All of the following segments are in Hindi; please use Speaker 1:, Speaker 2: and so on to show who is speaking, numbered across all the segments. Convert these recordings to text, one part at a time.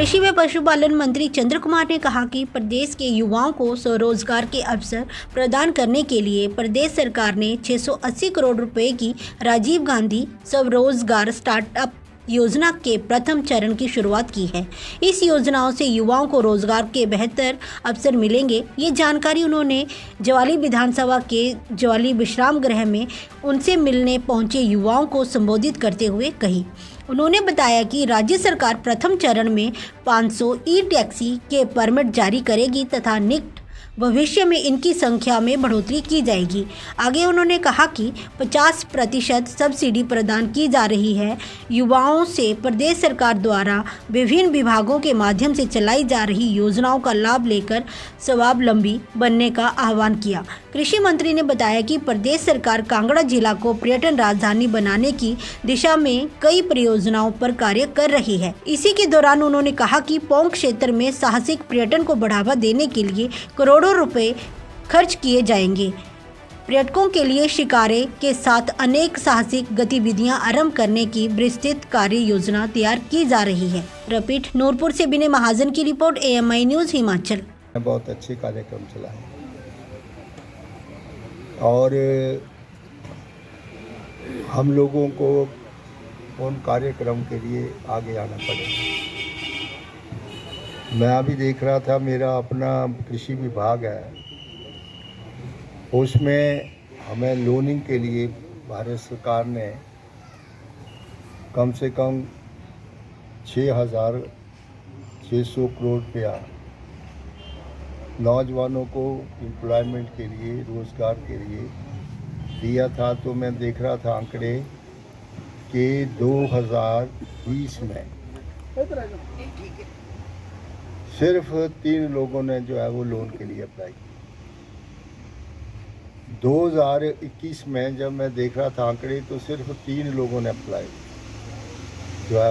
Speaker 1: कृषि व पशुपालन मंत्री चंद्र कुमार ने कहा कि प्रदेश के युवाओं को स्वरोजगार के अवसर प्रदान करने के लिए प्रदेश सरकार ने 680 करोड़ रुपए की राजीव गांधी स्वरोजगार स्टार्टअप योजना के प्रथम चरण की शुरुआत की है। इस योजनाओं से युवाओं को रोजगार के बेहतर अवसर मिलेंगे। ये जानकारी उन्होंने ज्वाली विधानसभा के ज्वाली विश्राम गृह में उनसे मिलने पहुंचे युवाओं को संबोधित करते हुए कही। उन्होंने बताया कि राज्य सरकार प्रथम चरण में 500 ई टैक्सी के परमिट जारी करेगी तथा निकट भविष्य में इनकी संख्या में बढ़ोतरी की जाएगी। आगे उन्होंने कहा कि 50% सब्सिडी प्रदान की जा रही है। युवाओं से प्रदेश सरकार द्वारा विभिन्न विभागों के माध्यम से चलाई जा रही योजनाओं का लाभ लेकर स्वावलंबी बनने का आह्वान किया। कृषि मंत्री ने बताया कि प्रदेश सरकार कांगड़ा जिला को पर्यटन राजधानी बनाने की दिशा में कई परियोजनाओं पर कार्य कर रही है। इसी के दौरान उन्होंने कहा कि पौंग क्षेत्र में साहसिक पर्यटन को बढ़ावा देने के लिए करोड़ों रुपए खर्च किए जाएंगे। पर्यटकों के लिए शिकारे के साथ अनेक साहसिक गतिविधियां आरंभ करने की विस्तृत कार्य योजना तैयार की जा रही है। रिपीट नूरपुर से विनय महाजन की रिपोर्ट, AMI न्यूज़ हिमाचल।
Speaker 2: बहुत अच्छे कार्यक्रम चला है और हम लोगों को उन कार्यक्रम के लिए आगे आना पड़ेगा। मैं अभी देख रहा था, मेरा अपना कृषि विभाग है, उसमें हमें लोनिंग के लिए भारत सरकार ने कम से कम 6,600 करोड़ रुपया नौजवानों को एम्प्लॉयमेंट के लिए, रोज़गार के लिए दिया था। तो मैं देख रहा था आंकड़े कि 2020 में सिर्फ 3 लोगों ने जो है वो लोन के लिए अप्लाई किया। 2021 में जब मैं देख रहा था आंकड़े, तो सिर्फ 3 लोगों ने अप्लाई किया।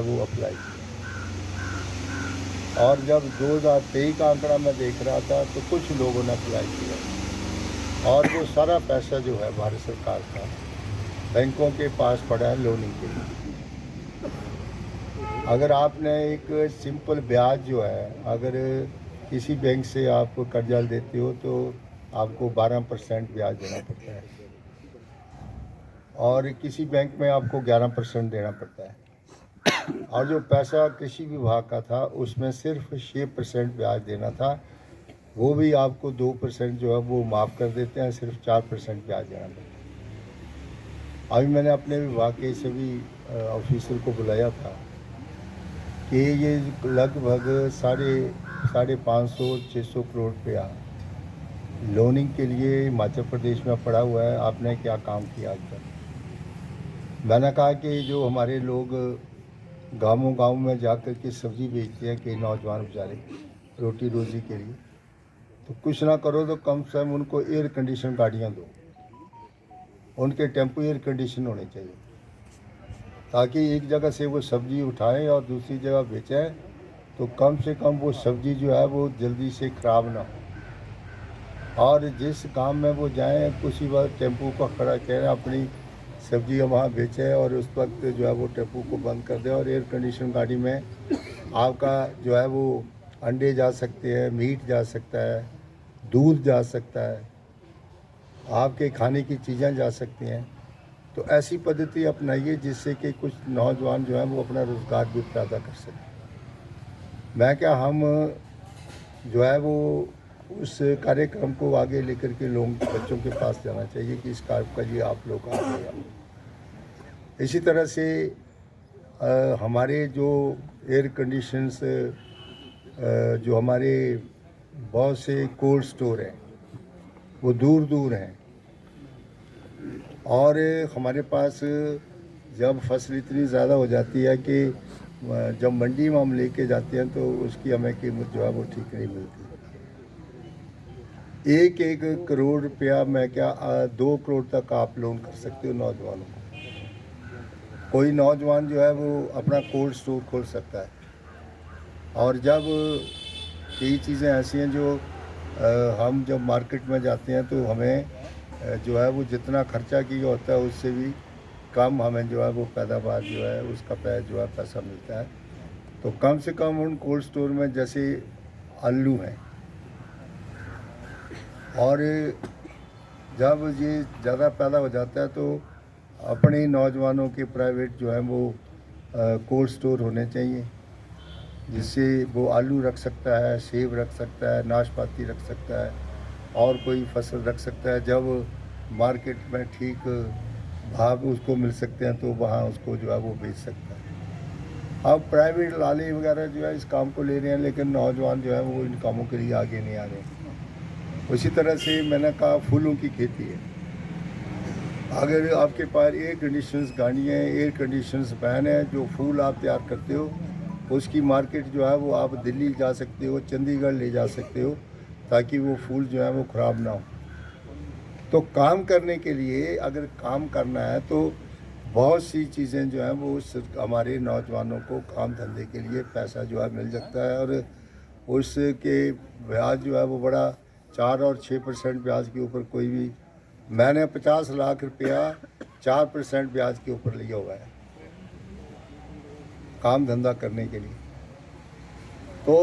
Speaker 2: और जब 2023 का आंकड़ा मैं देख रहा था तो कुछ लोगों ने अप्लाई किया। और वो सारा पैसा जो है भारत सरकार का बैंकों के पास पड़ा है लोनिंग के लिए। अगर आपने एक सिंपल ब्याज जो है, अगर किसी बैंक से आप कर्जा लेते हो तो आपको 12% ब्याज देना पड़ता है और किसी बैंक में आपको 11% देना पड़ता है। और जो पैसा कृषि विभाग का था उसमें सिर्फ 6% ब्याज देना था, वो भी आपको 2% जो है वो माफ़ कर देते हैं, सिर्फ 4% ब्याज देना पड़ता है। अभी मैंने अपने विभाग के सभी ऑफिसर को बुलाया था कि ये लगभग 550-600 करोड़ रुपया लोनिंग के लिए हिमाचल प्रदेश में पड़ा हुआ है, आपने क्या काम किया आज तक। मैंने कहा कि जो हमारे लोग गाँव में जाकर के सब्ज़ी बेचते हैं कि नौजवान बेचारे रोटी रोज़ी के लिए, तो कुछ ना करो तो कम से कम उनको एयर कंडीशन गाड़ियाँ दो, उनके टेम्पो एयर कंडीशन होने चाहिए, ताकि एक जगह से वो सब्ज़ी उठाएं और दूसरी जगह बेचें, तो कम से कम वो सब्ज़ी जो है वो जल्दी से ख़राब ना हो। और जिस काम में वो जाएं, कुछ वक्त टेम्पो का खड़ा करें, अपनी सब्जी वहाँ बेचें और उस वक्त जो है वो टेम्पो को बंद कर दें। और एयर कंडीशन गाड़ी में आपका जो है वो अंडे जा सकते हैं, मीट जा सकता है, दूध जा सकता है, आपके खाने की चीज़ें जा सकती हैं। तो ऐसी पद्धति अपनाइए जिससे कि कुछ नौजवान जो हैं वो अपना रोज़गार भी पैदा कर सकें। मैं क्या, हम जो है वो उस कार्यक्रम को आगे लेकर के लोगों बच्चों के पास जाना चाहिए कि इस कार्य का ये आप लोग आगे आओ। इसी तरह से हमारे जो एयर कंडीशंस जो हमारे बहुत से कोल्ड स्टोर हैं वो दूर दूर हैं, और हमारे पास जब फसल इतनी ज़्यादा हो जाती है कि जब मंडी में हम लेके जाते हैं तो उसकी हमें कीमत जो है वो ठीक नहीं मिलती। 1 करोड़ रुपया मैं क्या 2 करोड़ तक आप लोन कर सकते हो नौजवानों को। कोई नौजवान जो है वो अपना कोल्ड स्टोर खोल सकता है। और जब कई चीज़ें ऐसी हैं जो हम जब मार्केट में जाते हैं तो हमें जो है वो जितना खर्चा किया होता है उससे भी कम हमें जो है वो पैदावार जो है उसका जो है पैसा मिलता है। तो कम से कम उन कोल्ड स्टोर में जैसे आलू हैं, और जब ये ज़्यादा पैदा हो जाता है तो अपने नौजवानों के प्राइवेट जो है वो कोल्ड स्टोर होने चाहिए, जिससे वो आलू रख सकता है, सेब रख सकता है, नाशपाती रख सकता है, और कोई फसल रख सकता है। जब मार्केट में ठीक भाव उसको मिल सकते हैं तो वहाँ उसको जो है वो बेच सकता है। अब प्राइवेट लाले वगैरह जो है इस काम को ले रहे हैं, लेकिन नौजवान जो है वो इन कामों के लिए आगे नहीं आ रहे। उसी तरह से मैंने कहा फूलों की खेती है। अगर आपके पास एयर कंडीशनर्स गाड़ी है, एयर कंडीशनर्स वैन है, जो फूल आप तैयार करते हो उसकी मार्केट जो है वो आप दिल्ली जा सकते हो, चंडीगढ़ ले जा सकते हो, ताकि वो फूल जो है वो ख़राब ना हो। तो काम करने के लिए अगर काम करना है तो बहुत सी चीज़ें जो हैं वो हमारे नौजवानों को काम धंधे के लिए पैसा जो है मिल सकता है, और उसके ब्याज जो है वो बड़ा 4 और 6% ब्याज के ऊपर कोई भी, मैंने 50 लाख रुपया 4% ब्याज के ऊपर लिया हुआ है काम धंधा करने के लिए। तो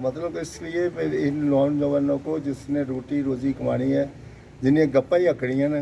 Speaker 2: मतलब इसलिए मैं इन नौजवानों को जिसने रोटी रोज़ी कमानी है, जिन्हें गप्पा ही अकड़ियाँ ना,